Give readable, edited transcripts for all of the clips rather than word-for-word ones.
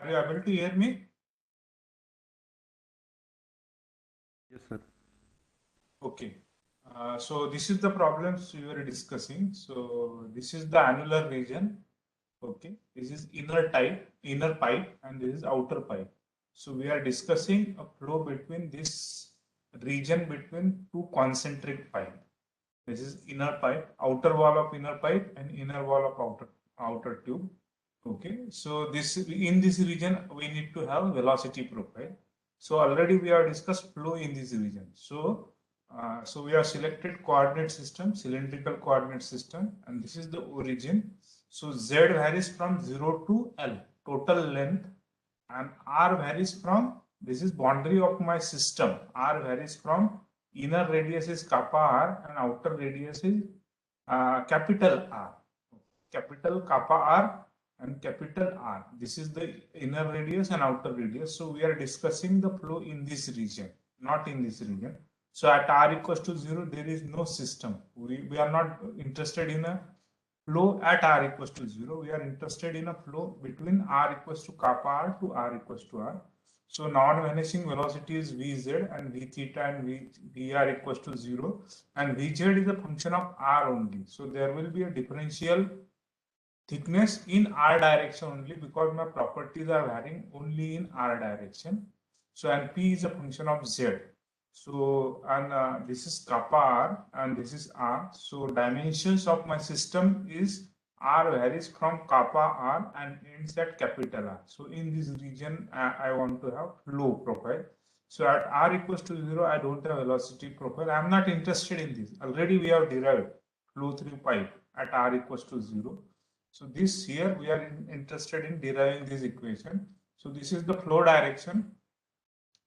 Are you able to hear me? Yes, sir. Okay. So this is the problems we were discussing. So this is the annular region. Okay. This is inner pipe, and this is outer pipe. So we are discussing a flow between this region between two concentric pipe. This is inner pipe, outer wall of inner pipe, and inner wall of outer tube. Okay. So this in this region we need to have velocity profile. So already we have discussed flow in this region. So we have selected coordinate system, cylindrical coordinate system, and this is the origin. So Z varies from 0 to L, total length, and R varies from, this is boundary of my system. R varies from, inner radius is kappa R and outer radius is capital R. Capital kappa R and capital R. This is the inner radius and outer radius. So we are discussing the flow in this region, not in this region. So at R equals to 0, there is no system. We are not interested in a flow at R equals to 0. We are interested in a flow between R equals to kappa R to R equals to R. So non-vanishing velocity is Vz, and V theta and Vr equals to 0, and Vz is a function of R only. So there will be a differential thickness in R direction only, because my properties are varying only in R direction. So and P is a function of Z. So and this is kappa R and this is R. So dimensions of my system is R varies from kappa R and ends at capital R. So in this region I want to have flow profile. So at R equals to 0, I don't have velocity profile. I am not interested in this. Already we have derived flow through pipe at R equals to 0. So this here we are interested in deriving this equation. So this is the flow direction.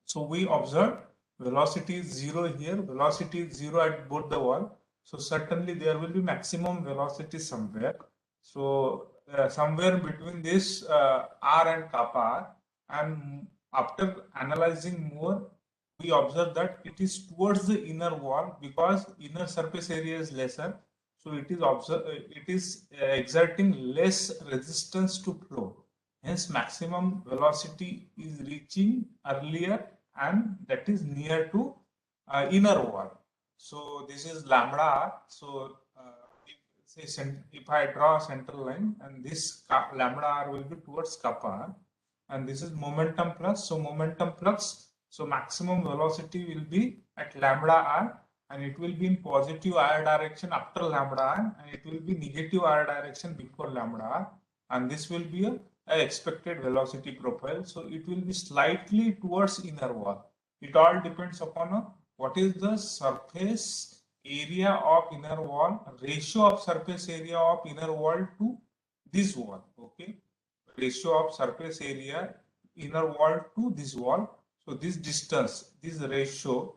So we observe velocity is 0 here, velocity is 0 at both the wall. So certainly there will be maximum velocity somewhere. So somewhere between this R and kappa R, and after analyzing more, we observe that it is towards the inner wall, because inner surface area is lesser. So it is exerting less resistance to flow. Hence maximum velocity is reaching earlier, and that is near to inner wall. So this is lambda r. So if I draw a central line, and this lambda r will be towards kappa r, and this is momentum flux. So momentum flux, so maximum velocity will be at lambda r, and it will be in positive r direction after lambda r, and it will be negative r direction before lambda r, and this will be a expected velocity profile. So it will be slightly towards inner wall. It all depends upon what is the surface area of inner wall, ratio of surface area of inner wall to this wall. Okay, ratio of surface area inner wall to this wall. So this distance, this ratio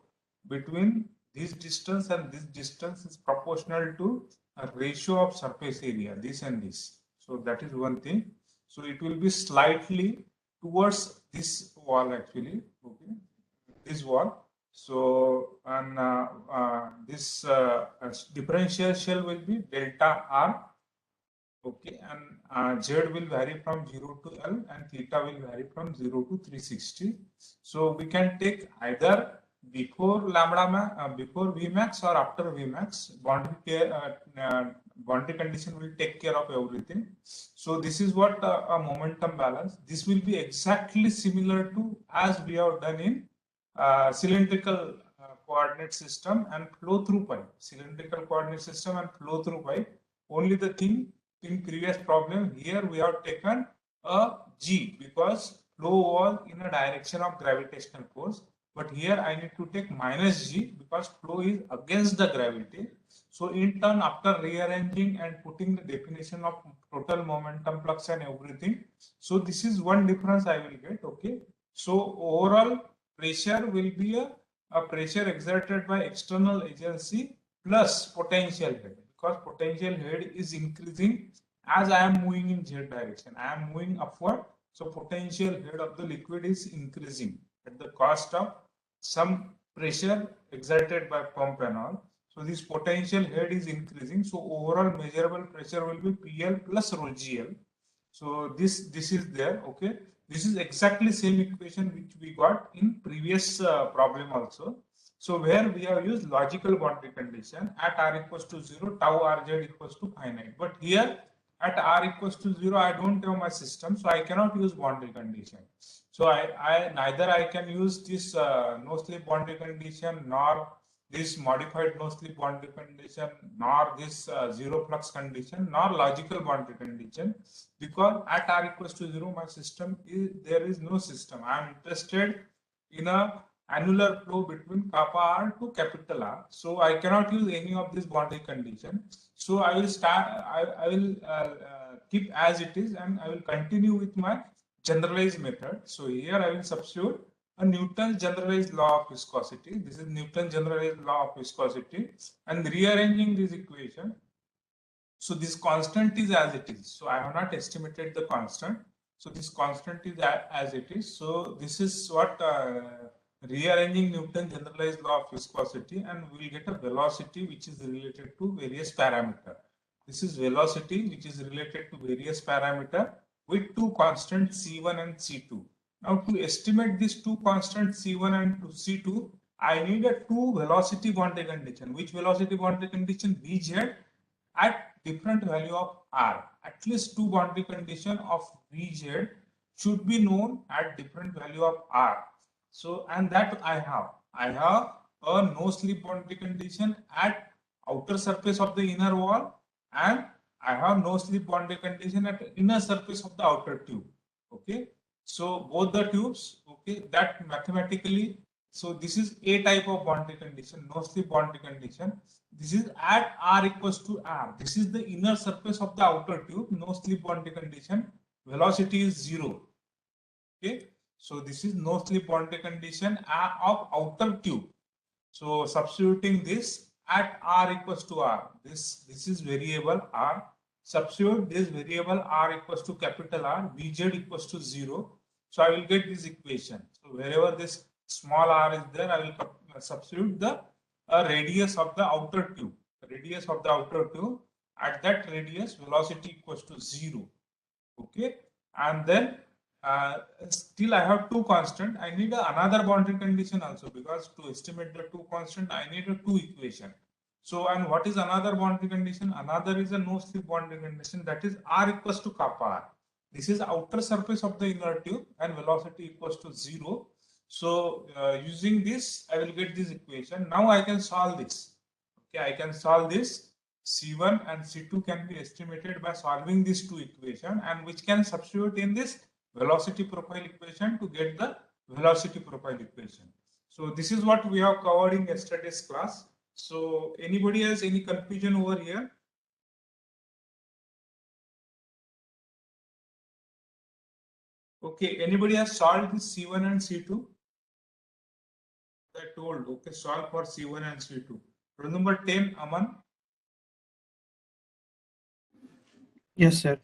between this distance and this distance is proportional to a ratio of surface area, this and this. So that is one thing. So it will be slightly towards this wall actually. Okay, this wall. So and this differential shell will be delta R. Okay, and Z will vary from 0 to L, and theta will vary from 0 to 360. So we can take either before before Vmax or after Vmax. Boundary condition will take care of everything. So this is what a momentum balance. This will be exactly similar to as we have done in cylindrical coordinate system and flow through pipe. Cylindrical coordinate system and flow through pipe. Only the thing, in previous problem here we have taken a G, because flow was in a direction of gravitational force, but here I need to take minus G because flow is against the gravity. So in turn, after rearranging and putting the definition of total momentum flux and everything, so this is one difference I will get. Okay, so overall pressure will be a pressure exerted by external agency plus potential head, because potential head is increasing as I am moving in Z direction. I am moving upward, so potential head of the liquid is increasing at the cost of some pressure exerted by pump and all. So this potential head is increasing. So overall measurable pressure will be PL plus rho GL. So this is there. Okay. This is exactly same equation which we got in previous problem also. So where we have used logical boundary condition at r equals to 0, tau rz equals to finite. But here at r equals to 0, I don't have my system, so I cannot use boundary condition. So I neither I can use this no slip boundary condition, nor this modified no slip boundary condition, nor this zero flux condition, nor logical boundary condition, because at r equals to 0, my system is, there is no system. I am interested in a annular flow between kappa r to capital R. So I cannot use any of this boundary condition. So I will start, I will keep as it is, and I will continue with my generalized method. So here I will substitute a Newton's generalized law of viscosity. This is Newton's generalized law of viscosity, and rearranging this equation. So this constant is as it is. So I have not estimated the constant. So this constant is as it is. So this is what rearranging Newton's generalized law of viscosity, and we will get a velocity which is related to various parameter. This is velocity which is related to various parameter with two constants C1 and C2. Now to estimate these two constants C1 and C2, I need a two velocity boundary condition. Which velocity boundary condition? Vz at different value of r. At least two boundary condition of Vz should be known at different value of r. So, and that I have a no slip boundary condition at outer surface of the inner wall, and I have no slip boundary condition at inner surface of the outer tube. Okay, so both the tubes, okay, that mathematically, so this is a type of boundary condition, no slip boundary condition. This is at r equals to r. This is the inner surface of the outer tube, no slip boundary condition. Velocity is 0. Okay, so this is no slip boundary condition of outer tube. So substituting this at r equals to r, this is variable r. Substitute this variable r equals to capital R, Vz equals to 0. So I will get this equation. So wherever this small r is there, I will substitute the radius of the outer tube. Radius of the outer tube, at that radius velocity equals to 0. Okay, and then still I have two constant. I need another boundary condition also, because to estimate the two constant I need a two equation. So, and what is another boundary condition? Another is a no slip boundary condition, that is r equals to kappa r. This is outer surface of the inner tube and velocity equals to 0. So using this I will get this equation. Now I can solve this. Okay, I can solve this. C1 and C2 can be estimated by solving these two equations, and which can substitute in this velocity profile equation to get the velocity profile equation. So this is what we have covered in yesterday's class. So anybody has any confusion over here? Okay, anybody has solved this C1 and C2? I told, okay, solve for C1 and C2. Roll number 10, Aman. Yes, sir.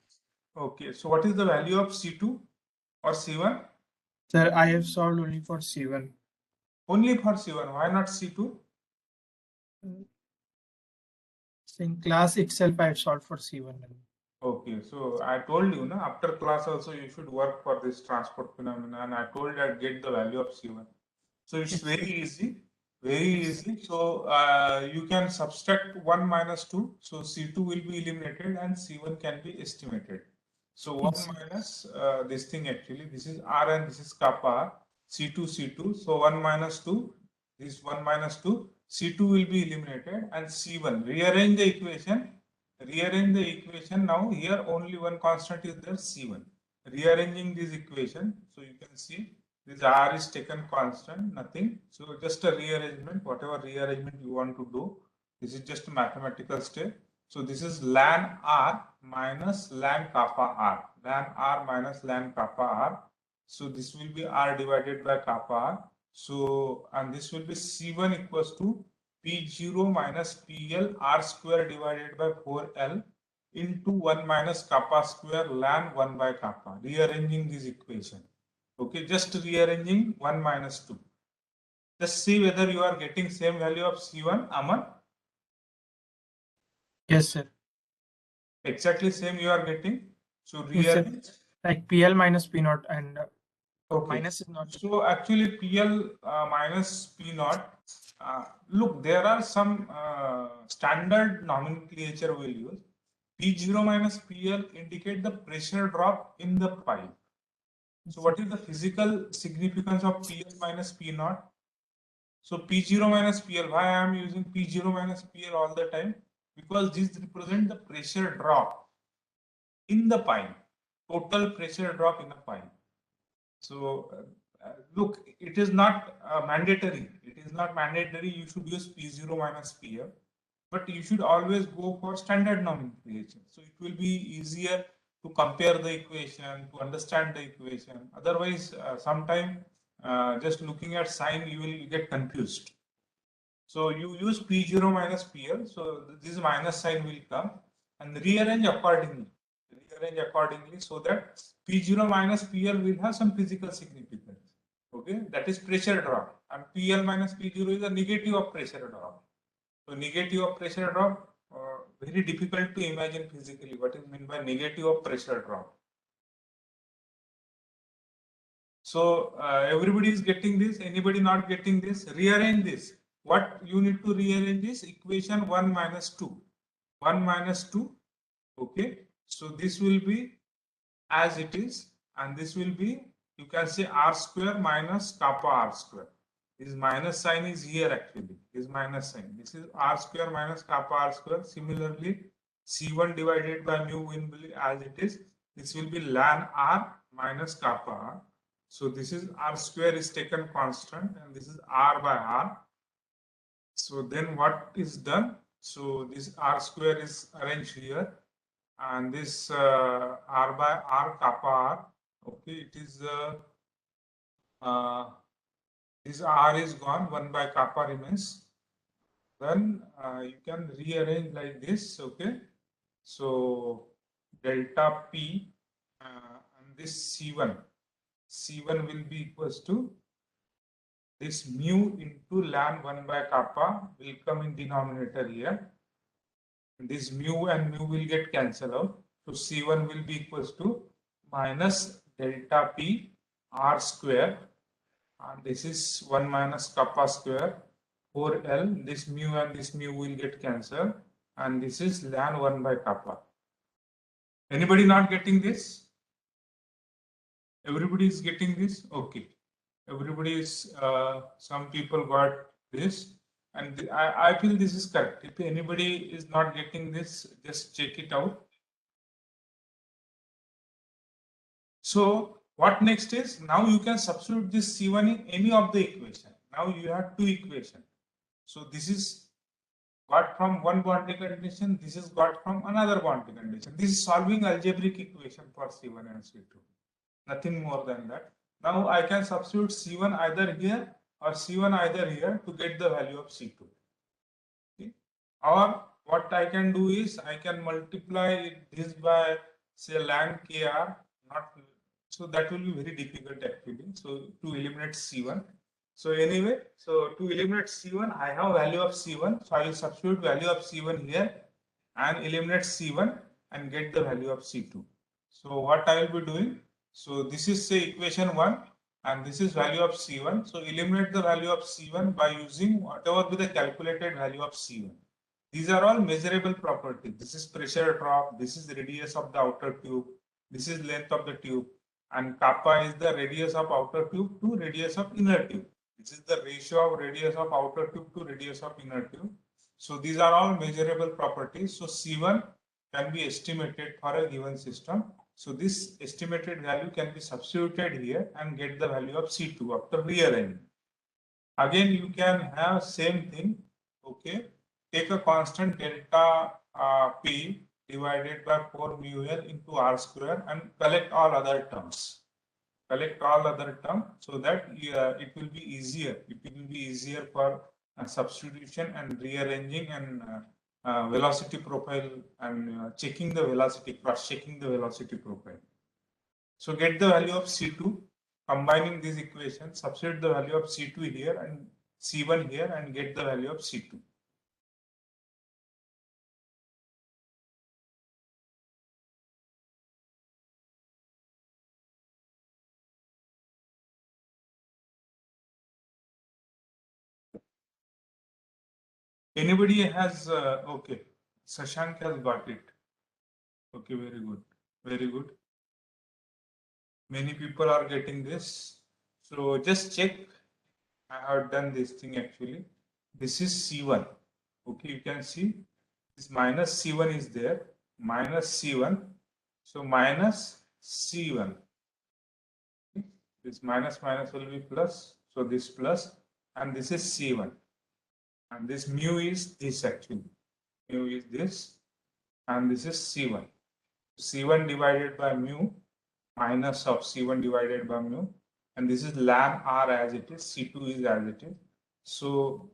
Okay, so what is the value of C2 or C1? Sir, I have solved only for C1. Only for C1, why not C2? In class itself, I have solved for C1. Okay, so I told you, after class also you should work for this transport phenomena, and I told you I'd get the value of C1. So it's very easy, very easy. So you can subtract 1 minus 2. So C2 will be eliminated and C1 can be estimated. So 1 minus this thing actually, this is R and this is kappa R, C2, C2. So 1 minus 2, this 1 minus 2, C2 will be eliminated and C1. Rearrange the equation. Rearrange the equation. Now here only one constant is there, C1. Rearranging this equation. So you can see this R is taken constant, nothing. So just a rearrangement, whatever rearrangement you want to do. This is just a mathematical step. So this is ln R minus ln kappa R. Ln R minus ln kappa R. So this will be R divided by kappa R. So, and this will be C1 equals to P0 minus PL R square divided by 4L into 1 minus kappa square ln 1 by kappa. Rearranging this equation. Okay, just rearranging 1 minus 2. Just see whether you are getting same value of C1, Aman. Yes, sir. Exactly same you are getting. So Yes, sir. rearrange. Like PL minus P naught and Okay. minus is not. So actually PL minus P naught. Look, there are some standard nomenclature we'll use. P0 minus PL indicate the pressure drop in the pipe. So what is the physical significance of PL minus P naught? So P0 minus PL, why I am using P0 minus PL all the time? Because this represent the pressure drop in the pipe, total pressure drop in the pipe. So look, it is not mandatory. It is not mandatory you should use P0 minus PL, but you should always go for standard nomenclature. So it will be easier to compare the equation, to understand the equation. Otherwise, sometime just looking at sign, you will get confused. So you use P0 minus PL. So this minus sign will come and rearrange accordingly. Rearrange accordingly so that P0 minus PL will have some physical significance. Okay, that is pressure drop, and PL minus P0 is the negative of pressure drop. So negative of pressure drop, very difficult to imagine physically. What is meant by negative of pressure drop? So everybody is getting this. Anybody not getting this? Rearrange this. What you need to rearrange is equation 1 minus 2. 1 minus 2. Okay. So this will be as it is, and this will be, you can say r square minus kappa r square. This minus sign is here actually. This minus sign. This is r square minus kappa r square. Similarly, C1 divided by mu will be as it is. This will be ln r minus kappa r. So this is r square is taken constant, and this is r by r. So then what is done? So this r square is arranged here, and this r by r kappa r. Okay, it is this r is gone, 1 by kappa remains. Then you can rearrange like this. Okay, so delta p and this c1. C1 will be equals to this mu into ln 1 by kappa will come in denominator here. This mu and mu will get cancelled out. So C1 will be equals to minus delta P R square, and this is 1 minus kappa square 4L. This mu and this mu will get cancelled, and this is ln 1 by kappa. Anybody not getting this? Everybody is getting this? Okay. Everybody is, some people got this, and I feel this is correct. If anybody is not getting this, just check it out. So what next is, now you can substitute this C1 in any of the equation. Now you have two equations. So this is got from one boundary condition, this is got from another boundary condition. This is solving algebraic equation for C1 and C2. Nothing more than that. Now I can substitute C1 either here or C1 either here to get the value of C2. Okay. Or what I can do is I can multiply this by say ln kr, not so that will be very difficult actually. So to eliminate C1. So anyway, so to eliminate C1, I have value of C1. So I will substitute value of C1 here and eliminate C1 and get the value of C2. So what I will be doing? So this is say equation 1 and this is value of C1. So eliminate the value of C1 by using whatever be the calculated value of C1. These are all measurable properties. This is pressure drop. This is radius of the outer tube. This is length of the tube. And kappa is the radius of outer tube to radius of inner tube. This is the ratio of radius of outer tube to radius of inner tube. So these are all measurable properties. So C1 can be estimated for a given system. So this estimated value can be substituted here and get the value of C2 after rearranging. Again, you can have same thing. Okay, take a constant delta P divided by 4 mu L into R square and collect all other terms. Collect all other terms so that it will be easier. It will be easier for substitution and rearranging and velocity profile and checking the velocity, cross-checking the velocity profile. So get the value of C2, combining these equations, substitute the value of C2 here and C1 here and get the value of C2. Anybody has, okay, Sashank has got it. Okay, very good. Very good. Many people are getting this. So just check. I have done this thing actually. This is C1. Okay, you can see this minus C1 is there. Minus C1. So minus C1. This minus minus will be plus. So this plus and this is C1. And this mu is this actually. Mu is this and this is C1. C1 divided by mu minus of C1 divided by mu, and this is ln R as it is, C2 is as it is. So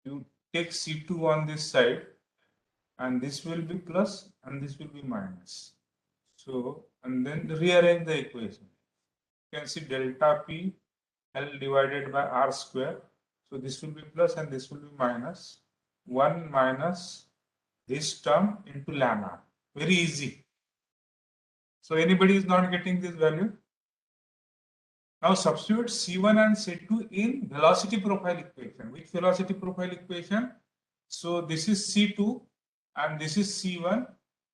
you take C2 on this side and this will be plus and this will be minus. So, and then rearrange the equation. You can see delta P L divided by R square. So this will be plus and this will be minus. 1 minus this term into ln R. Very easy. So anybody is not getting this value? Now substitute C1 and C2 in velocity profile equation. Which velocity profile equation? So this is C2 and this is C1.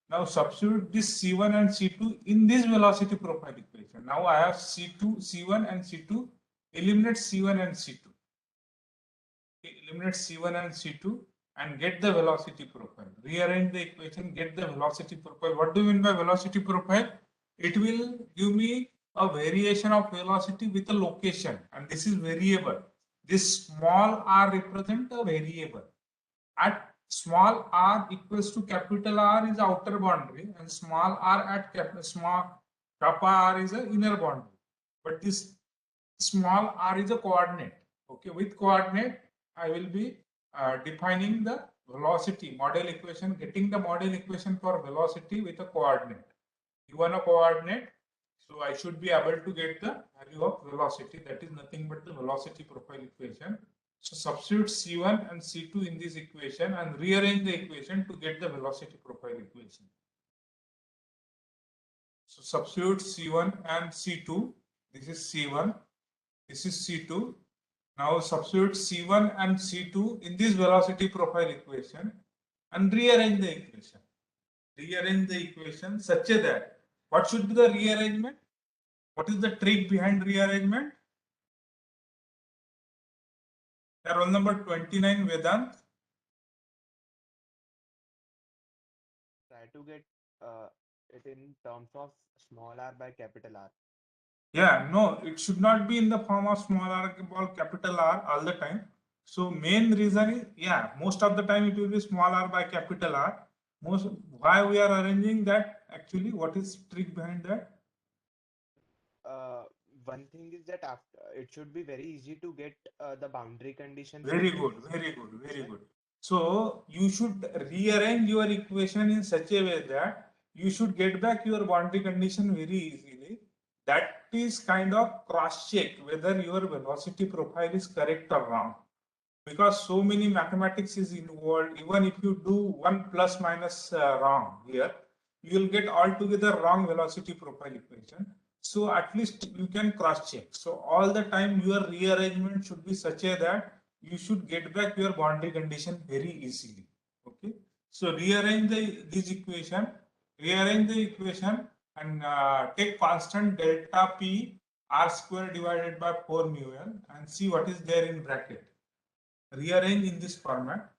Now substitute this C1 and C2 in this velocity profile equation. Now I have C2, C1 and C2. Eliminate C1 and C2. Eliminate C1 and C2 and get the velocity profile. Rearrange the equation, get the velocity profile. What do you mean by velocity profile? It will give me a variation of velocity with a location, and this is variable. This small r represents a variable. At small r equals to capital R is outer boundary, and small r at small kappa r is an inner boundary. But this small r is a coordinate. Okay, with coordinate, I will be defining the velocity model equation, getting the model equation for velocity with a coordinate. Given a coordinate, so I should be able to get the value of velocity. That is nothing but the velocity profile equation. So substitute C1 and C2 in this equation and rearrange the equation to get the velocity profile equation. So substitute C1 and C2. This is C1. This is C2. Now substitute C1 and C2 in this velocity profile equation and rearrange the equation. Rearrange the equation such that what should be the rearrangement? What is the trick behind rearrangement? Roll number 29, Vedant. Try to get it in terms of small r by capital R. Yeah, no, it should not be in the form of small r or capital R all the time. So main reason is, yeah, most of the time it will be small r by capital R. Most why we are arranging that actually? What is trick behind that? One thing is that after it should be very easy to get the boundary conditions Very for good, this very good, very equation. good. So you should rearrange your equation in such a way that you should get back your boundary condition very easily. That is kind of cross check whether your velocity profile is correct or wrong. Because so many mathematics is involved, even if you do one plus minus wrong here, you will get altogether wrong velocity profile equation. So at least you can cross check. So all the time your rearrangement should be such a that you should get back your boundary condition very easily. Okay. So rearrange this equation, rearrange the equation and take constant delta P r square divided by 4 mu l and see what is there in bracket. Rearrange in this format.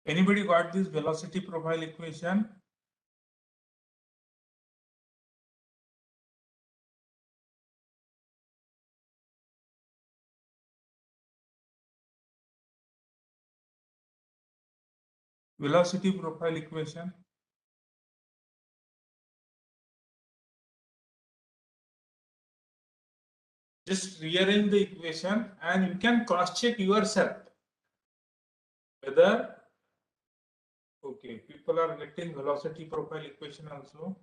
Anybody got this velocity profile equation? Velocity profile equation. just rearrange the equation and you can cross check yourself whether, okay, people are getting velocity profile equation also.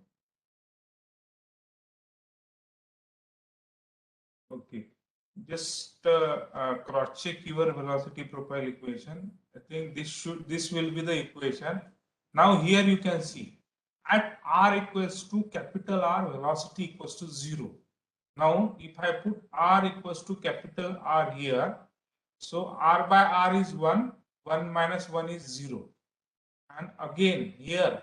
Okay, just cross check your velocity profile equation. I think this will be the equation. Now here you can see at r equals to capital R, velocity equals to 0. Now if I put r equals to capital R here, so r by r is 1, 1 minus 1 is 0. And again here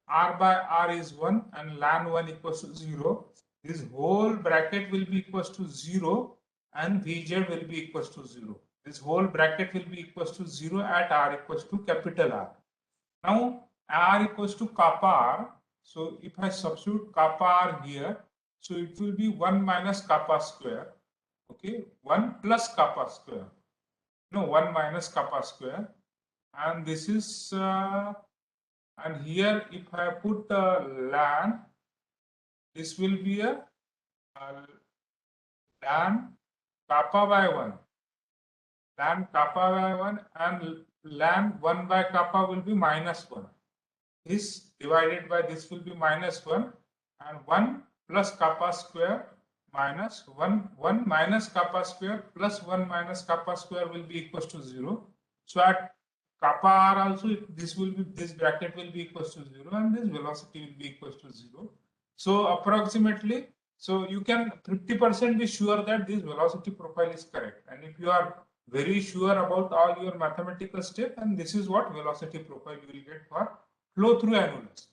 r by r is 1 and ln 1 equals to 0. This whole bracket will be equals to 0 and Vz will be equals to 0. This whole bracket will be equals to 0 at r equals to capital R. Now r equals to kappa r. So if I substitute kappa r here, so it will be 1 minus kappa square. Okay, 1 plus kappa square. No, 1 minus kappa square. And this is and here if I put ln, this will be a ln kappa by 1, ln kappa by 1, and ln 1 by kappa will be minus 1. This divided by this will be minus 1, and 1 plus kappa square minus 1 minus kappa square plus 1 minus kappa square will be equals to 0. So at kappa r also this will be, this bracket will be equals to 0 and this velocity will be equals to 0. So approximately, so you can 50% be sure that this velocity profile is correct. And if you are very sure about all your mathematical step, and this is what velocity profile you will get for flow through annulus.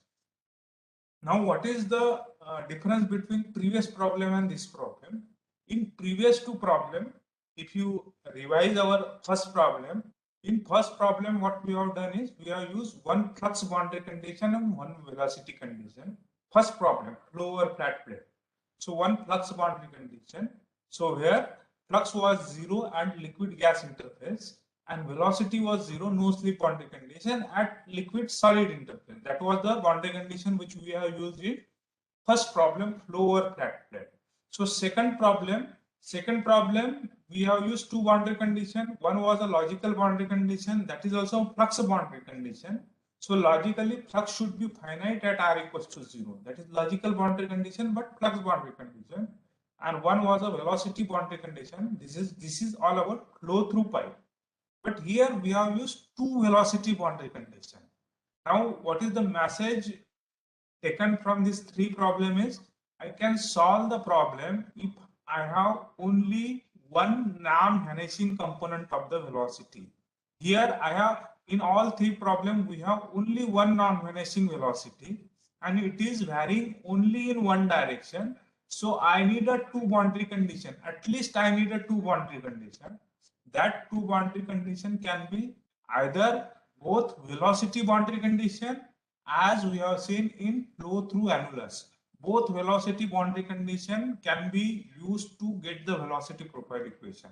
Now what is the difference between previous problem and this problem? In previous two problem, if you revise our first problem, in first problem what we have done is we have used one flux boundary condition and one velocity condition. First problem, flow over flat plate. So one flux boundary condition. So where flux was 0 and liquid gas interface, and velocity was 0, no slip boundary condition at liquid solid interface. That was the boundary condition which we have used in first problem, flow over flat plate. So second problem we have used two boundary condition. One was a logical boundary condition, that is also a flux boundary condition. So logically flux should be finite at r equals to 0. That is logical boundary condition but flux boundary condition. And one was a velocity boundary condition. This is all about flow through pipe. But here we have used two velocity boundary condition. Now what is the message taken from this three problem is I can solve the problem if I have only one non-vanishing component of the velocity. Here I have, in all three problems we have only one non-vanishing velocity and it is varying only in one direction. So I need a two boundary condition. At least I need a two boundary condition. That two boundary condition can be either both velocity boundary condition, as we have seen in flow through annulus. Both velocity boundary condition can be used to get the velocity profile equation.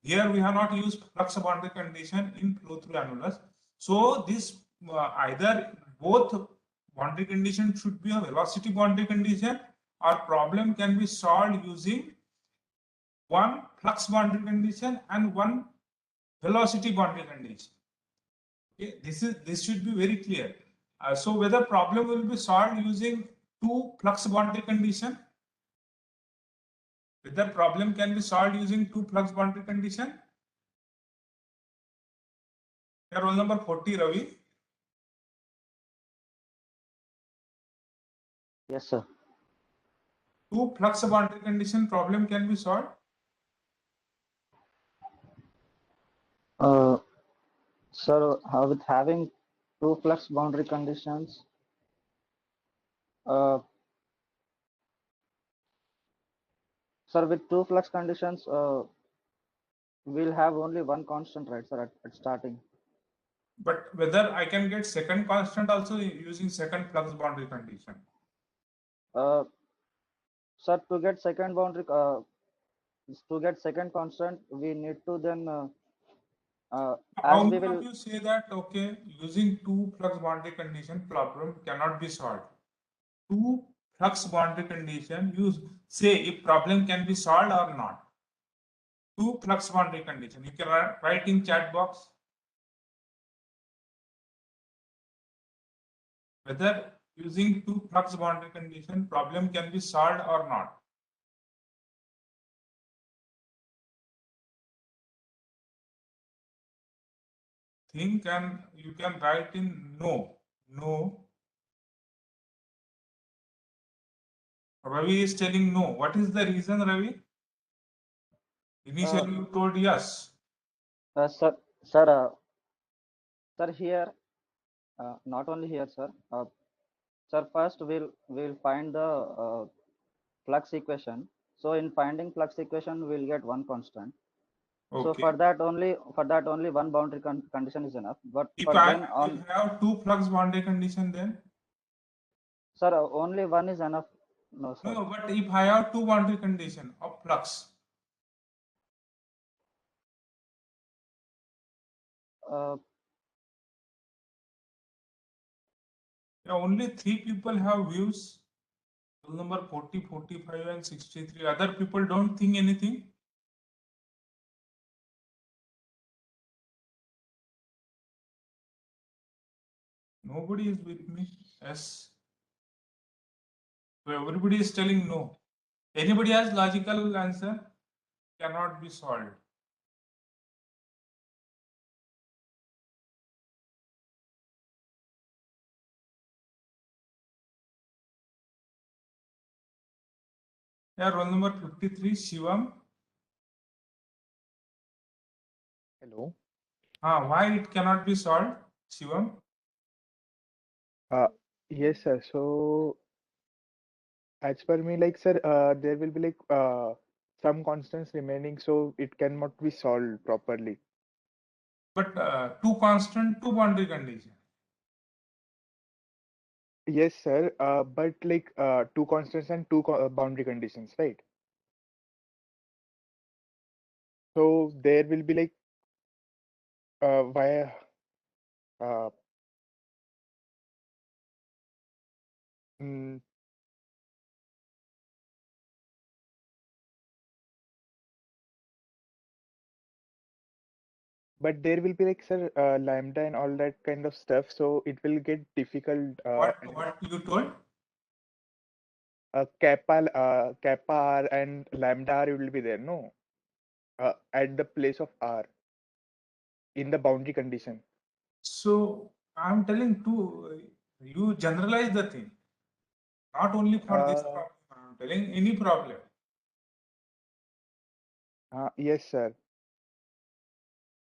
Here we have not used flux boundary condition in flow through annulus. So this either both boundary condition should be a velocity boundary condition, or problem can be solved using one flux boundary condition and one velocity boundary condition. Okay, this should be very clear. So whether problem will be solved using two flux boundary condition, whether problem can be solved using two flux boundary condition. Roll number 40, Ravi. Yes, sir. Two flux boundary condition problem can be solved. Sir, with having two flux boundary conditions, sir, with two flux conditions, we'll have only one constant, right, sir, at starting. But whether I can get second constant also using second flux boundary condition. Sir, to get second boundary, to get second constant, we need to then how as we many will. of you say that okay, using two flux boundary condition problem cannot be solved? Two flux boundary condition, you say if problem can be solved or not. two flux boundary condition. You can write in chat box whether using two flux boundary condition problem can be solved or not. Think and you can write in no. Ravi is telling no. What is the reason, Ravi? Initially you told yes. Sir, sir, here, not only here, sir. Sir, first we'll find the flux equation. So in finding flux equation, we'll get one constant. So Okay. for that only one boundary condition is enough. But If for I then on, if I have two flux boundary condition, then sir, only one is enough. No, sir. no. But if I have two boundary condition of flux, Uh, yeah, only three people have views. Rule number 40, 45, and 63. Other people don't think anything. Nobody is with me. Yes. So everybody is telling no. Anybody has logical answer? Cannot be solved. Yeah, roll number 53, Shivam. Hello. Why it cannot be solved, Shivam? Yes, sir. So, as per me, like, sir, there will be like some constants remaining, so it cannot be solved properly. But two constant, two boundary condition. Yes, sir. But like two constants and two boundary conditions, right? So there will be like via uh, mm, but there will be like, sir, lambda and all that kind of stuff. So it will get difficult. What you told? Kappa r and lambda r will be there, no? At the place of r in the boundary condition. So I'm telling to you generalize the thing. Not only for this Uh, problem. I'm telling any problem. yes, sir.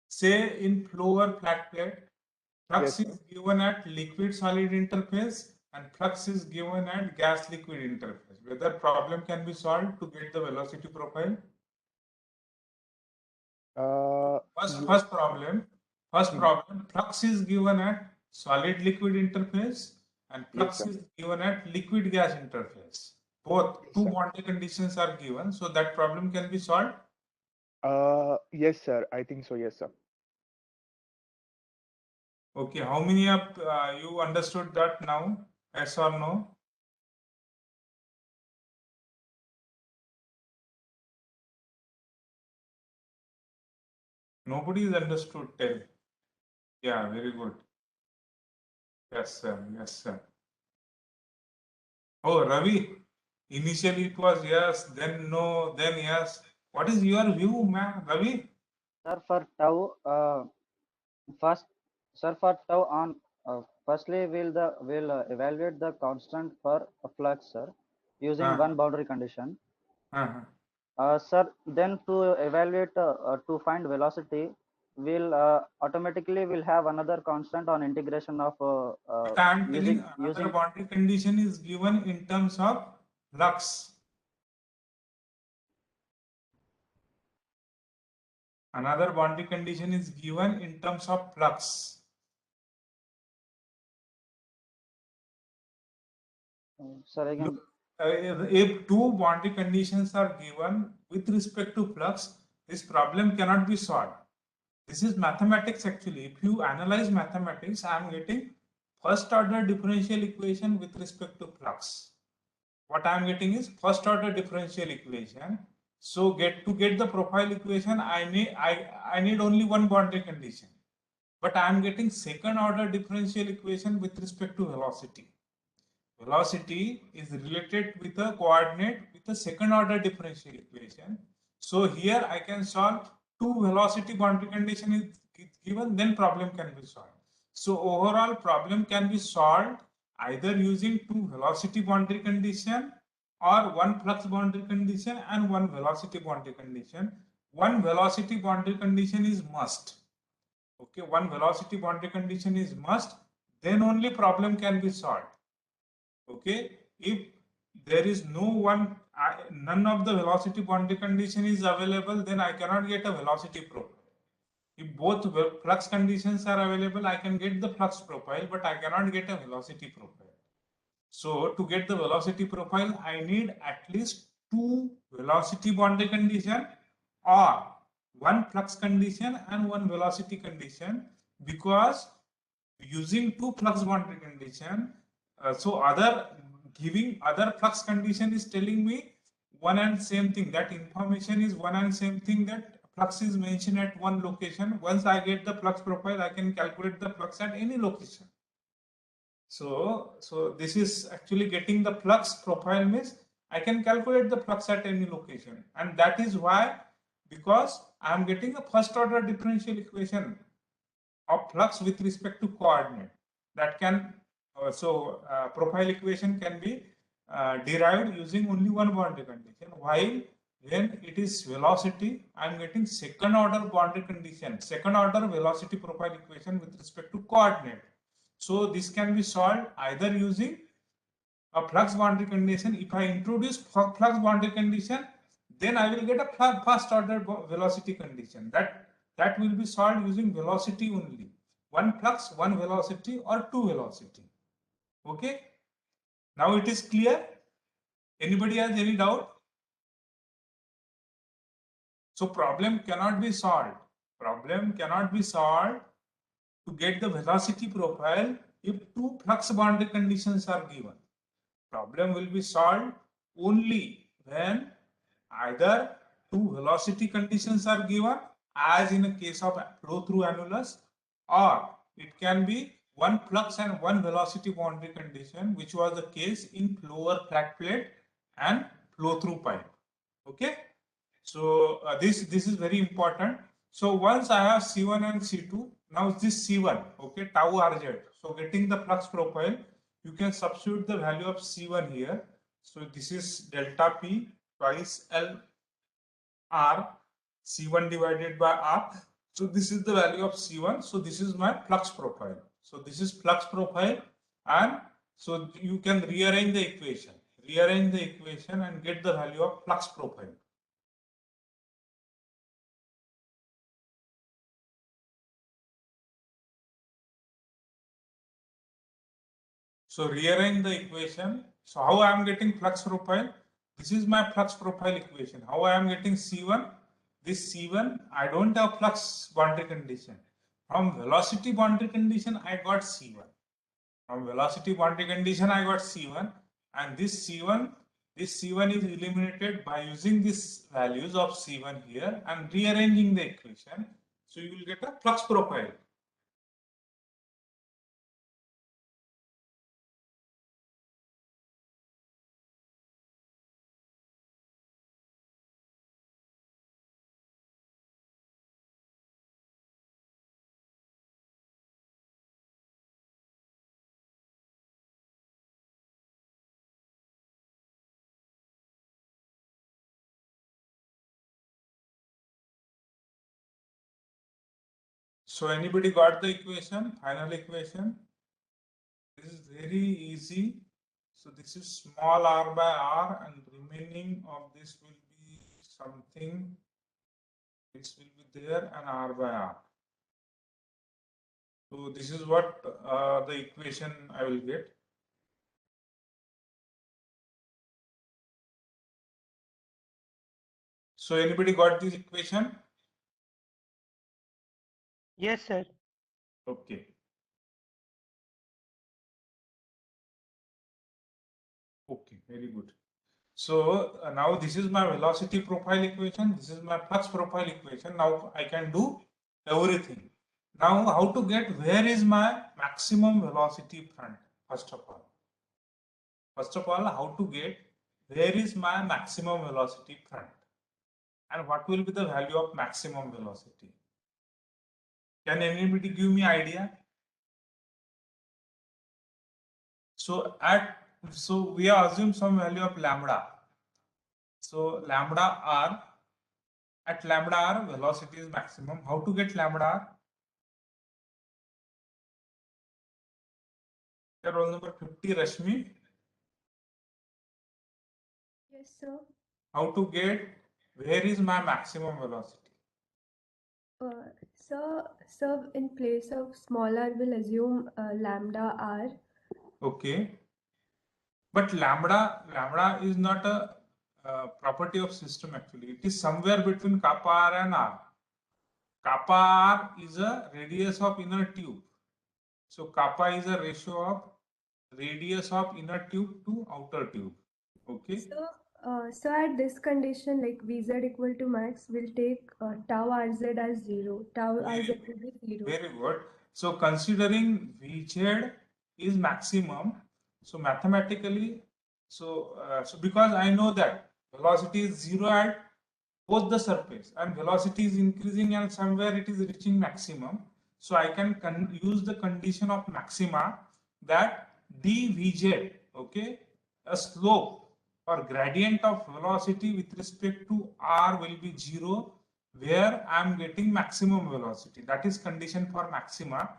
Say in flow or flat plate, flux Yes, is given at liquid solid interface and flux is given at gas liquid interface. Whether problem can be solved to get the velocity profile. Yes. First problem, Hmm. flux is given at solid liquid interface and Yes, flux sir. is given at liquid gas interface. Both Yes, two sir. boundary conditions are given, so that problem can be solved. Yes, sir. I think so. Yes, sir. Okay, how many of you understood that now? Yes or no? Nobody is understood. Tell. Yeah, very good. Yes, sir. Yes, sir. Oh, Ravi. Initially it was yes, then no, then yes. What is your view, ma'am, Ravi? Sir, for tau, first, sir, for tau on, firstly, we'll evaluate the constant for a flux, sir, using Uh, one boundary condition. uh, Sir, then to evaluate to find velocity, we'll automatically will have another constant on integration of but I am telling another using. boundary condition is given in terms of flux. Another boundary condition is given in terms of flux. Sir, again. Look, if two boundary conditions are given with respect to flux, this problem cannot be solved. This is mathematics actually. If you analyze mathematics, I am getting first order differential equation with respect to flux. What I am getting is first order differential equation. So to get the profile equation, I need only one boundary condition, but I am getting second order differential equation with respect to velocity. Velocity is related with a coordinate with a second order differential equation. So here I can solve two velocity boundary condition is given, then problem can be solved. So overall problem can be solved either using two velocity boundary condition or one flux boundary condition and one velocity boundary condition. One velocity boundary condition is must. Okay, one velocity boundary condition is must, then only problem can be solved. Okay, if there is none of the velocity boundary condition is available, then I cannot get a velocity profile. If both flux conditions are available, I can get the flux profile, but I cannot get a velocity profile. So to get the velocity profile, I need at least two velocity boundary condition or one flux condition and one velocity condition, because using two flux boundary condition, so giving other flux condition is telling me one and same thing, that information is one and same thing, that flux is mentioned at one location. Once I get the flux profile, I can calculate the flux at any location. So this is actually getting the flux profile means I can calculate the flux at any location, and that is why, because I am getting a first order differential equation of flux with respect to coordinate, that can profile equation can be derived using only one boundary condition, while when it is velocity, I am getting second order boundary condition, second order velocity profile equation with respect to coordinate. So this can be solved either using a flux boundary condition. If I introduce flux boundary condition, then I will get a first order velocity condition. That will be solved using velocity only. One flux, one velocity, or two velocity. Okay. Now it is clear. Anybody has any doubt? So problem cannot be solved. Problem cannot be solved to get the velocity profile if two flux boundary conditions are given. Problem will be solved only when either two velocity conditions are given, as in a case of flow through annulus, or it can be one flux and one velocity boundary condition, which was the case in flow over flat plate and flow through pipe. Okay, so this is very important. So once I have C1 and C2, now this C1, okay, tau Rz. So getting the flux profile, you can substitute the value of C1 here. So this is delta P twice L R, C1 divided by R. So this is the value of C1. So this is my flux profile. So this is flux profile, and so you can rearrange the equation and get the value of flux profile. So rearrange the equation. So how I am getting flux profile? This is my flux profile equation. How I am getting C1? This C1, I don't have flux boundary condition. From velocity boundary condition, I got C1. From velocity boundary condition, I got C1, and this C1 is eliminated by using these values of C1 here and rearranging the equation. So you will get a flux profile. So anybody got the equation, final equation? This is very easy. So this is small r by r, and remaining of this will be something. This will be there, and r by r. So this is what the equation I will get. So anybody got this equation? Yes, sir. Okay. Okay, very good. So now this is my velocity profile equation. This is my flux profile equation. Now I can do everything. Now how to get where is my maximum velocity front? First of all, how to get where is my maximum velocity front? And what will be the value of maximum velocity? Can anybody give me idea? So we have assumed some value of lambda. So lambda r, at lambda r velocity is maximum. How to get lambda r? Roll number 50, Rashmi. Yes, sir. How to get where is my maximum velocity? So in place of small r, we'll assume lambda r. Okay, but lambda is not a property of system actually. It is somewhere between kappa r and r. Kappa r is a radius of inner tube. So kappa is a ratio of radius of inner tube to outer tube. Okay. So at this condition, like Vz equal to max, we'll take tau Rz as 0. Tau Rz will be 0. Very good. So considering Vz is maximum, so mathematically, so because I know that velocity is 0 at both the surface and velocity is increasing and somewhere it is reaching maximum. So I can use the condition of maxima that dVz, okay, a slope or gradient of velocity with respect to r will be 0 where I am getting maximum velocity. That is condition for maxima.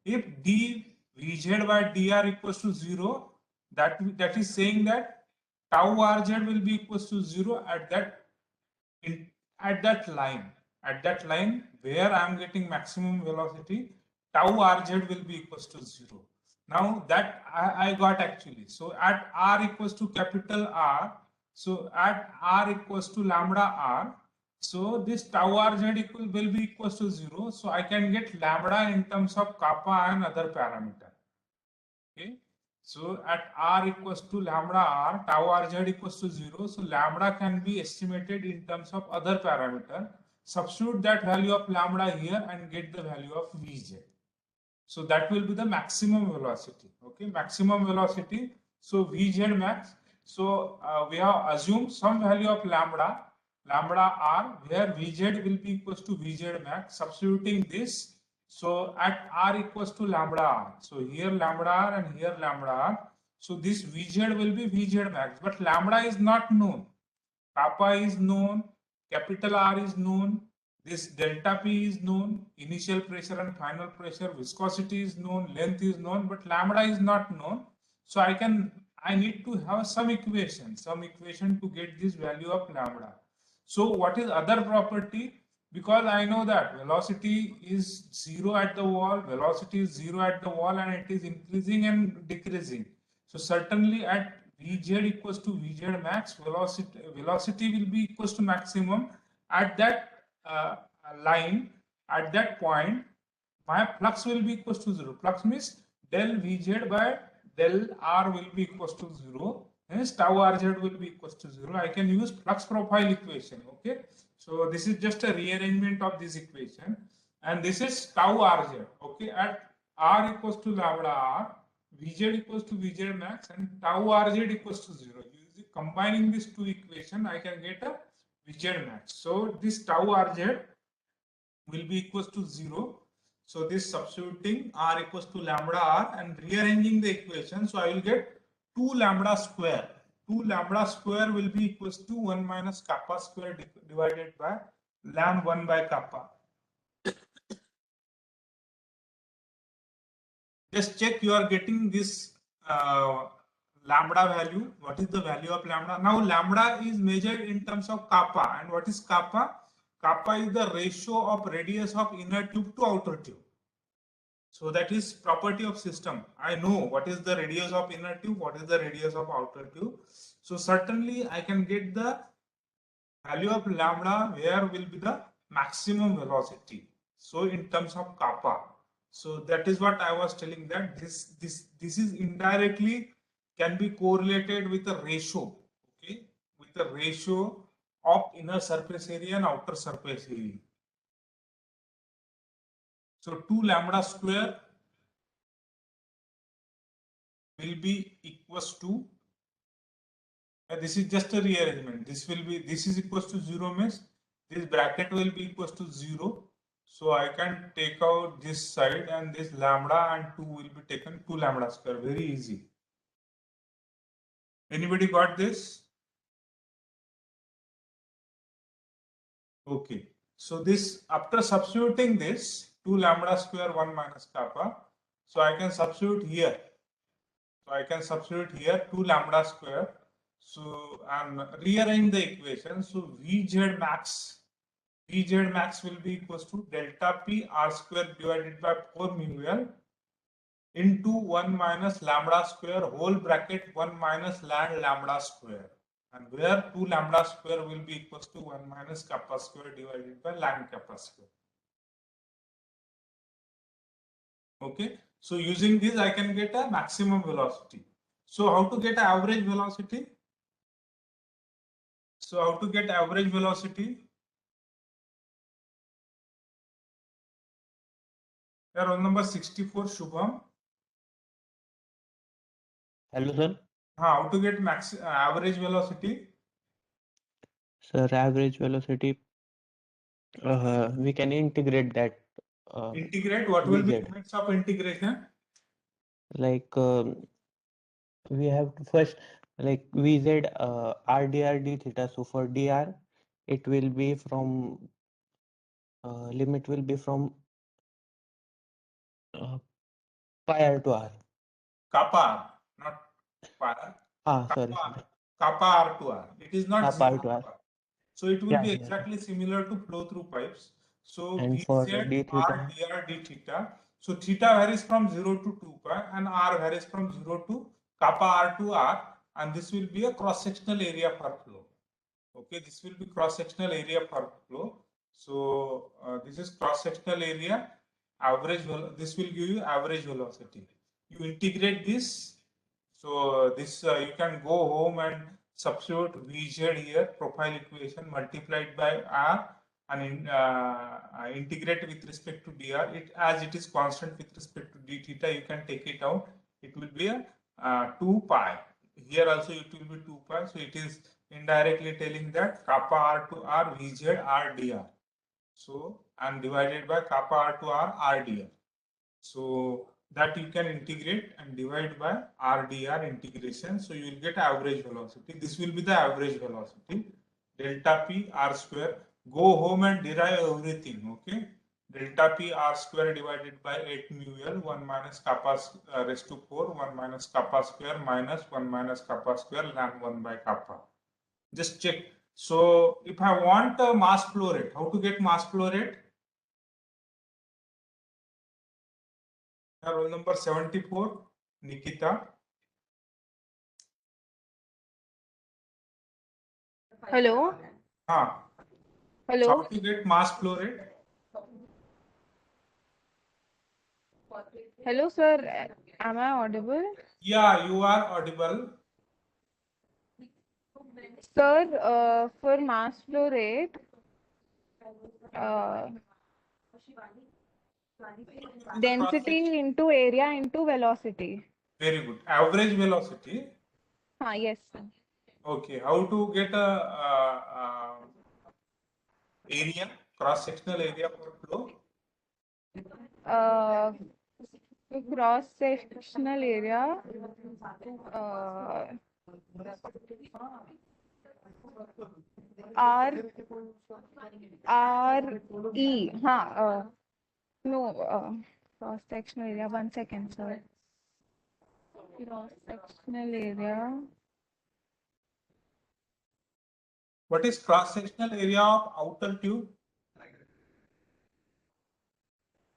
If dVz by dr equals to 0, that is saying that tau rz will be equals to 0 at that line where I am getting maximum velocity, tau rz will be equals to 0. Now that I got actually. So at r equals to capital R, so at r equals to lambda r, so this tau rz will be equals to 0. So I can get lambda in terms of kappa and other parameter. Okay. So at r equals to lambda r, tau rz equals to 0. So lambda can be estimated in terms of other parameter. Substitute that value of lambda here and get the value of Vz. So that will be the maximum velocity. Okay, maximum velocity. So Vz max. So we have assumed some value of lambda r, where Vz will be equals to Vz max. Substituting this. So at r equals to lambda r. So here lambda r and here lambda r. So this Vz will be Vz max, but lambda is not known. Kappa is known, capital R is known, this delta P is known, initial pressure and final pressure, viscosity is known, length is known, but lambda is not known. So I need to have some equation to get this value of lambda. So what is other property? Because I know that velocity is 0 at the wall, velocity is 0 at the wall, and it is increasing and decreasing. So certainly at Vz equals to Vz max, velocity will be equals to maximum at that line, at that point. My flux will be equals to 0. Flux means del Vz by del R will be equals to 0. Hence tau Rz will be equals to 0. I can use flux profile equation. Okay. So this is just a rearrangement of this equation. And this is tau Rz. Okay. At R equals to lambda R, Vz equals to Vz max and tau Rz equals to 0. Using combining these two equations, I can get a Vz max. So this tau Rz will be equals to 0. So this substituting r equals to lambda r and rearranging the equation. So I will get 2 lambda square. 2 lambda square will be equals to 1 minus kappa square divided by lambda 1 by kappa. Just check you are getting this lambda value. What is the value of lambda? Now lambda is measured in terms of kappa. And what is kappa? Kappa is the ratio of radius of inner tube to outer tube. So that is property of system. I know what is the radius of inner tube, what is the radius of outer tube. So certainly I can get the value of lambda where will be the maximum velocity. So in terms of kappa. So that is what I was telling, that this is indirectly can be correlated with a ratio, okay, the ratio of inner surface area and outer surface area. So 2 lambda square will be equals to, this is just a rearrangement. This is equals to 0 means this bracket will be equals to 0. So I can take out this side and this lambda and 2 will be taken 2 lambda square. Very easy. Anybody got this? Okay. So this, after substituting this 2 lambda square 1 minus kappa, so I can substitute here. So I can substitute here 2 lambda square. So and rearrange the equation. So Vz max will be equals to delta P R square divided by 4 mu L into 1 minus lambda square whole bracket 1 minus lambda square. And where 2 lambda square will be equals to 1 minus kappa square divided by lambda kappa square. Okay. So using this, I can get a maximum velocity. So how to get average velocity? So how to get average velocity? Here roll number 64, Shubham. Hello, sir. How to get average velocity? Sir, average velocity, we can integrate that. Integrate, what will be VZ. limits of integration? Like we have to first like VZ r dr d theta. So for dr, it will be from limit will be from pi r to r. Kappa r, not pi r. Sorry. Kappa r to r. It is not Kappa r 0 to r. kappa. So it will Yeah, be yeah. exactly similar to flow through pipes. So And for Vz d theta, r dr d theta. So theta varies from 0 to 2 pi and r varies from 0 to kappa r to r, and this will be a cross-sectional area per flow. Okay, this will be cross-sectional area per flow. So this is cross-sectional area. This will give you average velocity. You integrate this. So this you can go home and substitute Vz here, profile equation multiplied by r, and integrate with respect to dr. As it is constant with respect to d theta, you can take it out. It will be a 2 pi. Here also it will be 2 pi. So it is indirectly telling that kappa r to r Vz r dr. So and divided by kappa r to r dr. So that you can integrate and divide by r dr integration. So you will get average velocity. This will be the average velocity. Delta P r square. Go home and derive everything. Okay. Delta P r square divided by 8 mu L 1 minus kappa raised to 4 1 minus kappa square minus 1 minus kappa square ln 1 by kappa. Just check. So if I want a mass flow rate, how to get mass flow rate? Roll number 74, Nikita. Hello. So how to get mass flow rate? Hello, sir. Am I audible? Yeah, you are audible. Sir, for mass flow rate, density into area into velocity. Very good. Average velocity. Yes, sir. Okay. How to get a area, cross-sectional area for flow? Cross sectional area. Cross sectional area. 1 second, sir. Cross sectional area. What is cross-sectional area of outer tube?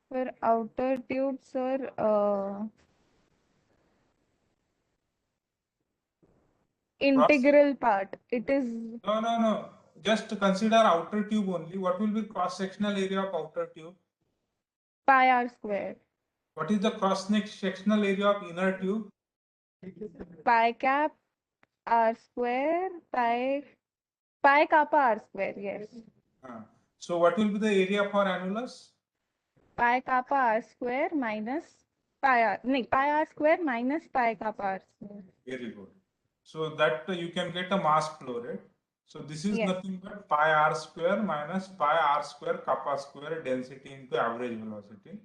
For outer tube, sir, integral part. It is No. Just consider outer tube only. What will be cross-sectional area of outer tube? pi r square. What is the cross-sectional area of inner tube? Pi cap r square pi pi kappa r square, yes. So what will be the area for annulus? Pi kappa r square minus pi r, no, pi r square minus pi kappa r square. Very good. So that you can get a mass flow rate. So this is Yes. nothing but pi r square minus pi r square kappa square density into average velocity.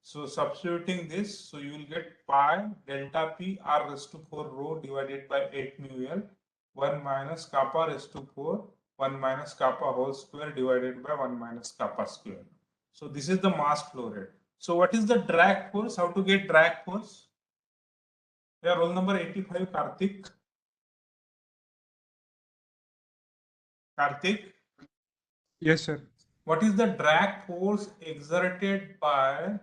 So substituting this, so you will get pi delta p r raised to 4 rho divided by 8 mu l 1 minus kappa raised to 4 1 minus kappa whole square divided by 1 minus kappa square. So this is the mass flow rate. So what is the drag force? How to get drag force? Yeah, roll number 85, Karthik. Karthik, Yes, sir. what is the drag force exerted by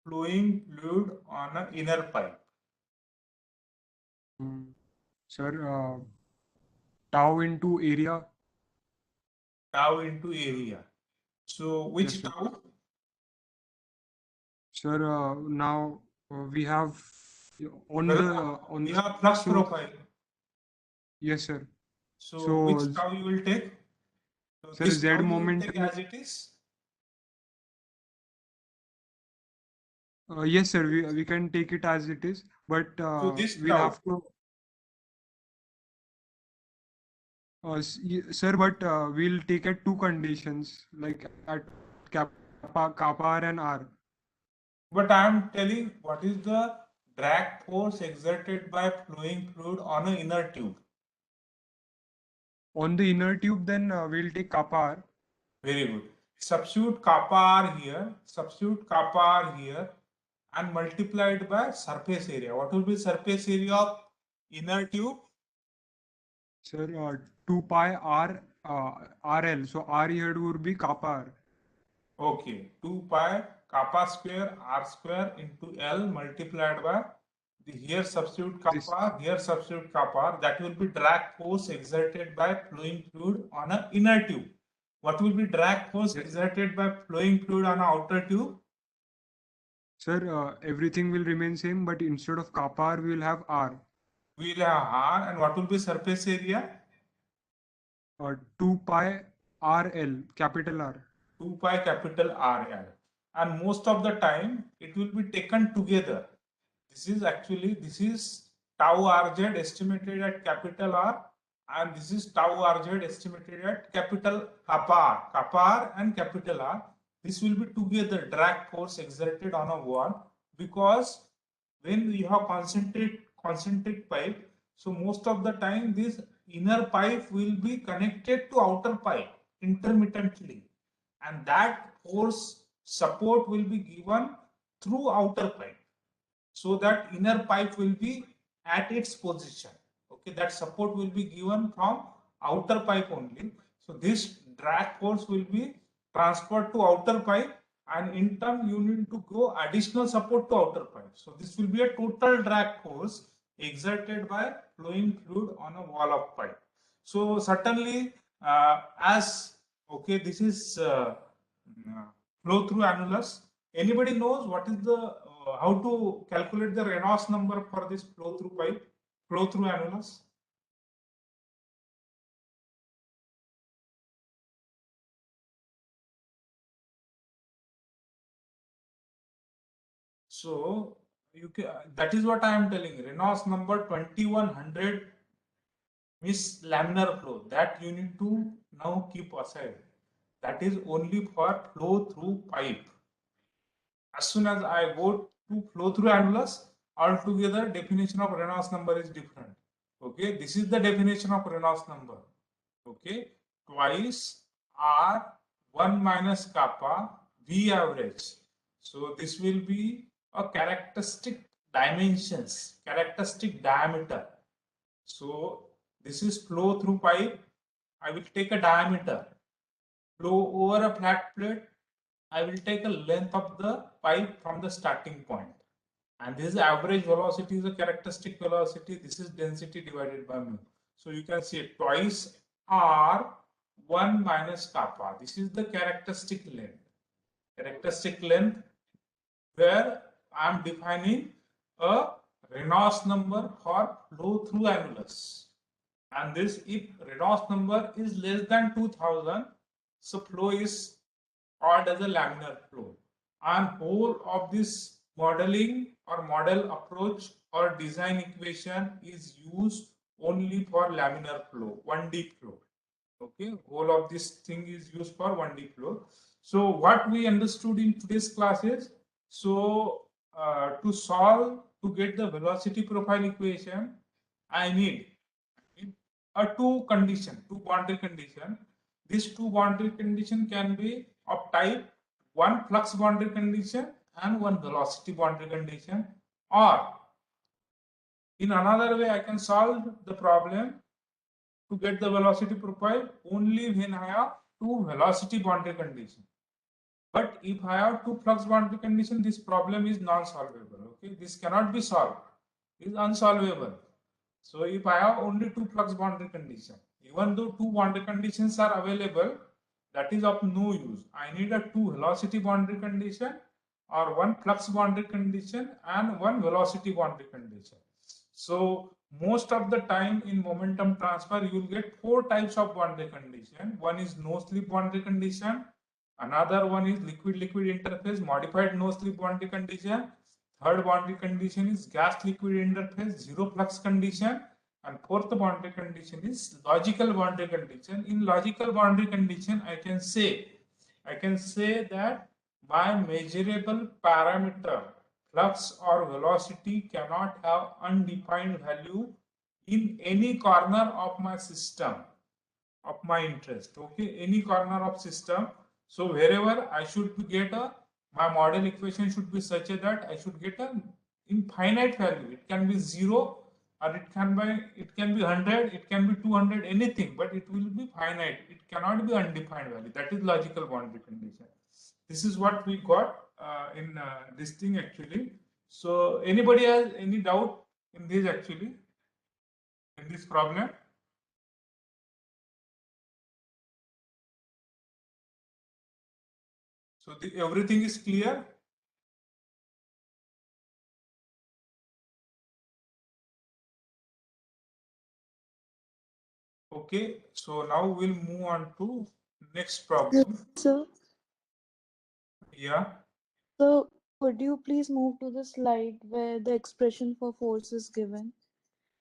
flowing fluid on an inner pipe? Sir, tau into area. Tau into area. So which Yes, sir. tau? Sir, now we have on Well, the on we the have flux so profile. yes, sir. So which So tau you will take? So sir, this Z tau you will moment take will, as it is. yes, sir. We can take it as it is, but So this we'll tau. have to. Sir, but we'll take at two conditions, like at kappa r and r. But I am telling what is the drag force exerted by flowing fluid on an inner tube. On the inner tube, then we'll take kappa r. Very good. Substitute kappa r here, substitute kappa r here, and multiplied by surface area. What will be surface area of inner tube? Sir, 2 pi r RL. So r here would be kappa r. Okay, 2 pi kappa square r square into L multiplied by the here substitute kappa, here substitute kappa. That will be drag force exerted by flowing fluid on an inner tube. What will be drag force exerted by flowing fluid on an outer tube? Sir, everything will remain same, but instead of kappa r, we will have r. We will have R, and what will be surface area? 2 pi RL, capital R. 2 pi capital RL. And most of the time it will be taken together. This is tau RZ estimated at capital R, and this is tau RZ estimated at capital kappa R and capital R. This will be together drag force exerted on a wall, because when you have concentric pipe, so most of the time this inner pipe will be connected to outer pipe intermittently, and that force support will be given through outer pipe, so that inner pipe will be at its position. Okay, that support will be given from outer pipe only. So this drag force will be transferred to outer pipe, and in turn you need to go additional support to outer pipe. So this will be a total drag force exerted by flowing fluid on a wall of pipe. So certainly, as okay, this is flow through annulus. Anybody knows what is the how to calculate the Reynolds number for this flow through pipe, flow through annulus? So you can, that is what I am telling. Reynolds number 2100 is laminar flow, that you need to now keep aside. That is only for flow through pipe. As soon as I go to flow through annulus, altogether definition of Reynolds number is different. Okay, this is the definition of Reynolds number. Okay, twice R 1 minus kappa V average. So this will be a characteristic dimensions, characteristic diameter. So this is flow through pipe. I will take a diameter. Flow over a flat plate, I will take a length of the pipe from the starting point. And this is average velocity, is a characteristic velocity. This is density divided by mu. So you can see twice R 1 minus kappa. This is the characteristic length. Characteristic length where I am defining a Reynolds number for flow through annulus. And this, if Reynolds number is less than 2000, so flow is called as a laminar flow. And whole of this modeling or model approach or design equation is used only for laminar flow, 1D flow. Okay, whole of this thing is used for 1D flow. So what we understood in today's class is, so to get the velocity profile equation, I need a two boundary condition. These two boundary condition can be of type one flux boundary condition and one velocity boundary condition, or in another way I can solve the problem to get the velocity profile only when I have two velocity boundary condition. But if I have two flux boundary condition, this problem is non-solvable. Okay, this cannot be solved. It is unsolvable. So if I have only two flux boundary condition, even though two boundary conditions are available, that is of no use. I need a two velocity boundary condition or one flux boundary condition and one velocity boundary condition. So most of the time in momentum transfer, you will get four types of boundary condition. One is no slip boundary condition. Another one is liquid-liquid interface, modified no slip boundary condition. Third boundary condition is gas-liquid interface, zero flux condition. And fourth boundary condition is logical boundary condition. In logical boundary condition, I can say that my measurable parameter, flux or velocity, cannot have undefined value in any corner of my system of my interest. Okay, any corner of system. So wherever I should get my model equation should be such that I should get an infinite value. It can be 0 or it can be 100, it can be 200, anything, but it will be finite. It cannot be undefined value. That is logical boundary condition. This is what we got in this thing actually. So anybody has any doubt in this actually, in this problem? So everything is clear. Okay, so now we'll move on to next problem. Sir, Yeah. so could you please move to the slide where the expression for force is given?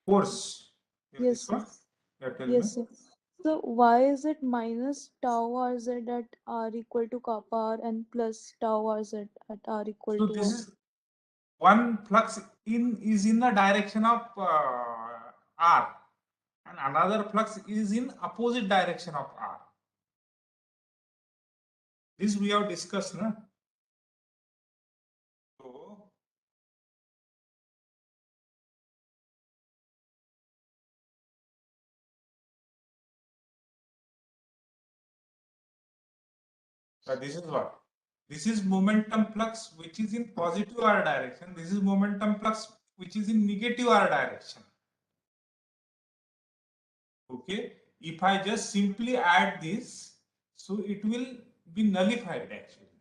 Force. Yeah, Yes, this sir. one? Yeah, tell Yes, me. sir. So why is it minus tau rz at r equal to kappa r and plus tau rz at r equal So to this r? is one flux is in the direction of R, and another flux is in opposite direction of R. This we have discussed, no? So this is what? This is momentum flux which is in positive R direction. This is momentum flux which is in negative R direction. Okay, if I just simply add this, so it will be nullified actually.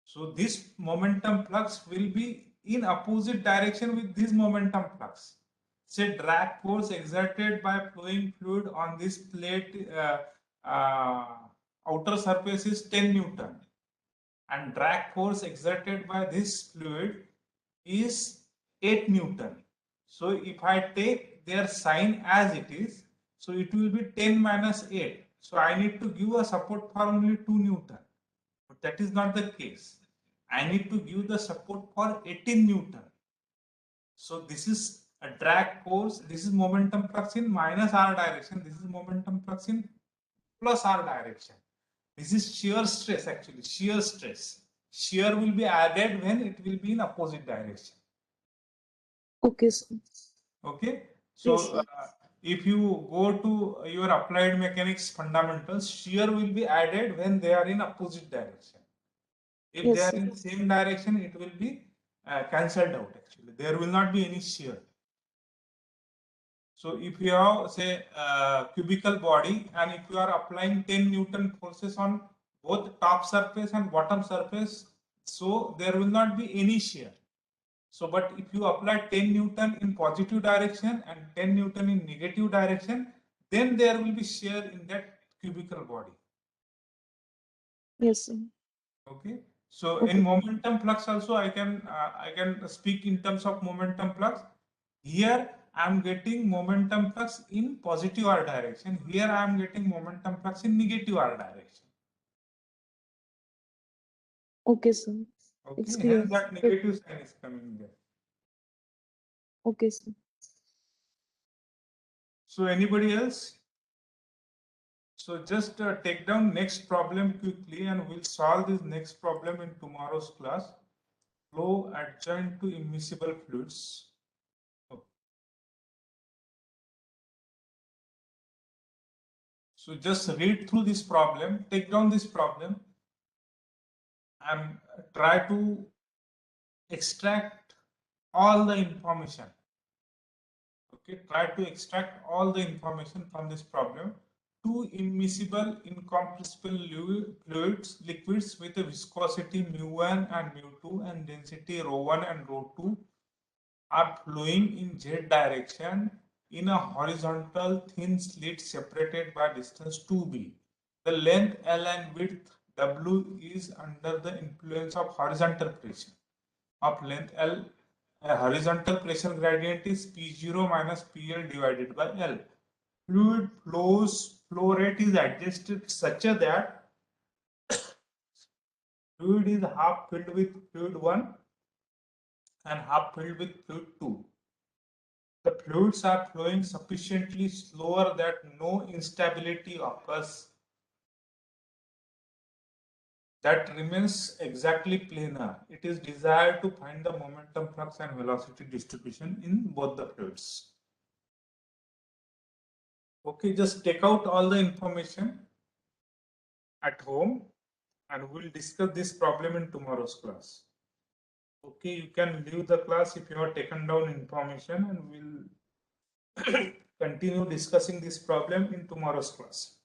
So this momentum flux will be in opposite direction with this momentum flux. Say drag force exerted by flowing fluid on this plate outer surface is 10 Newton, and drag force exerted by this fluid is 8 Newton. So if I take their sign as it is, so it will be 10 minus 8. So I need to give a support for only 2 Newton. But that is not the case. I need to give the support for 18 Newton. So this is a drag force. This is momentum flux in minus R direction. This is momentum flux in plus R direction. This is shear stress actually, shear stress. Shear will be added when it will be in opposite direction. Okay, sir. Okay. So Yes, sir. if you go to your applied mechanics fundamentals, shear will be added when they are in opposite direction. If Yes, they are sir. in same direction, it will be cancelled out actually. There will not be any shear. So if you have say cubical body and if you are applying 10 Newton forces on both top surface and bottom surface, so there will not be any shear. So, but if you apply 10 Newton in positive direction and 10 Newton in negative direction, then there will be shear in that cubical body. Yes, sir. Okay. So Okay. in momentum flux also I can speak in terms of momentum flux. Here I am getting momentum flux in positive R direction. Here I am getting momentum flux in negative R direction. Okay, sir. It's Okay. clear. Hence that negative sign is coming there. Okay, sir. So anybody else? So just take down next problem quickly and we'll solve this next problem in tomorrow's class. Flow adjoint to immiscible fluids. Okay. So just read through this problem, take down this problem and try to extract all the information. Okay, try to extract all the information from this problem. Two immiscible incompressible liquids with a viscosity mu1 and mu2 and density ρ1 and ρ2 are flowing in z direction in a horizontal thin slit separated by distance 2b. The length L and width W is under the influence of horizontal pressure. Of length L, a horizontal pressure gradient is P0 minus PL divided by L. Fluid flow rate is adjusted such that fluid is half filled with fluid 1 and half filled with fluid 2. The fluids are flowing sufficiently slower that no instability occurs. That remains exactly planar. It is desired to find the momentum flux and velocity distribution in both the fluids. Okay, just take out all the information at home and we'll discuss this problem in tomorrow's class. Okay, you can leave the class if you have taken down information and we'll continue discussing this problem in tomorrow's class.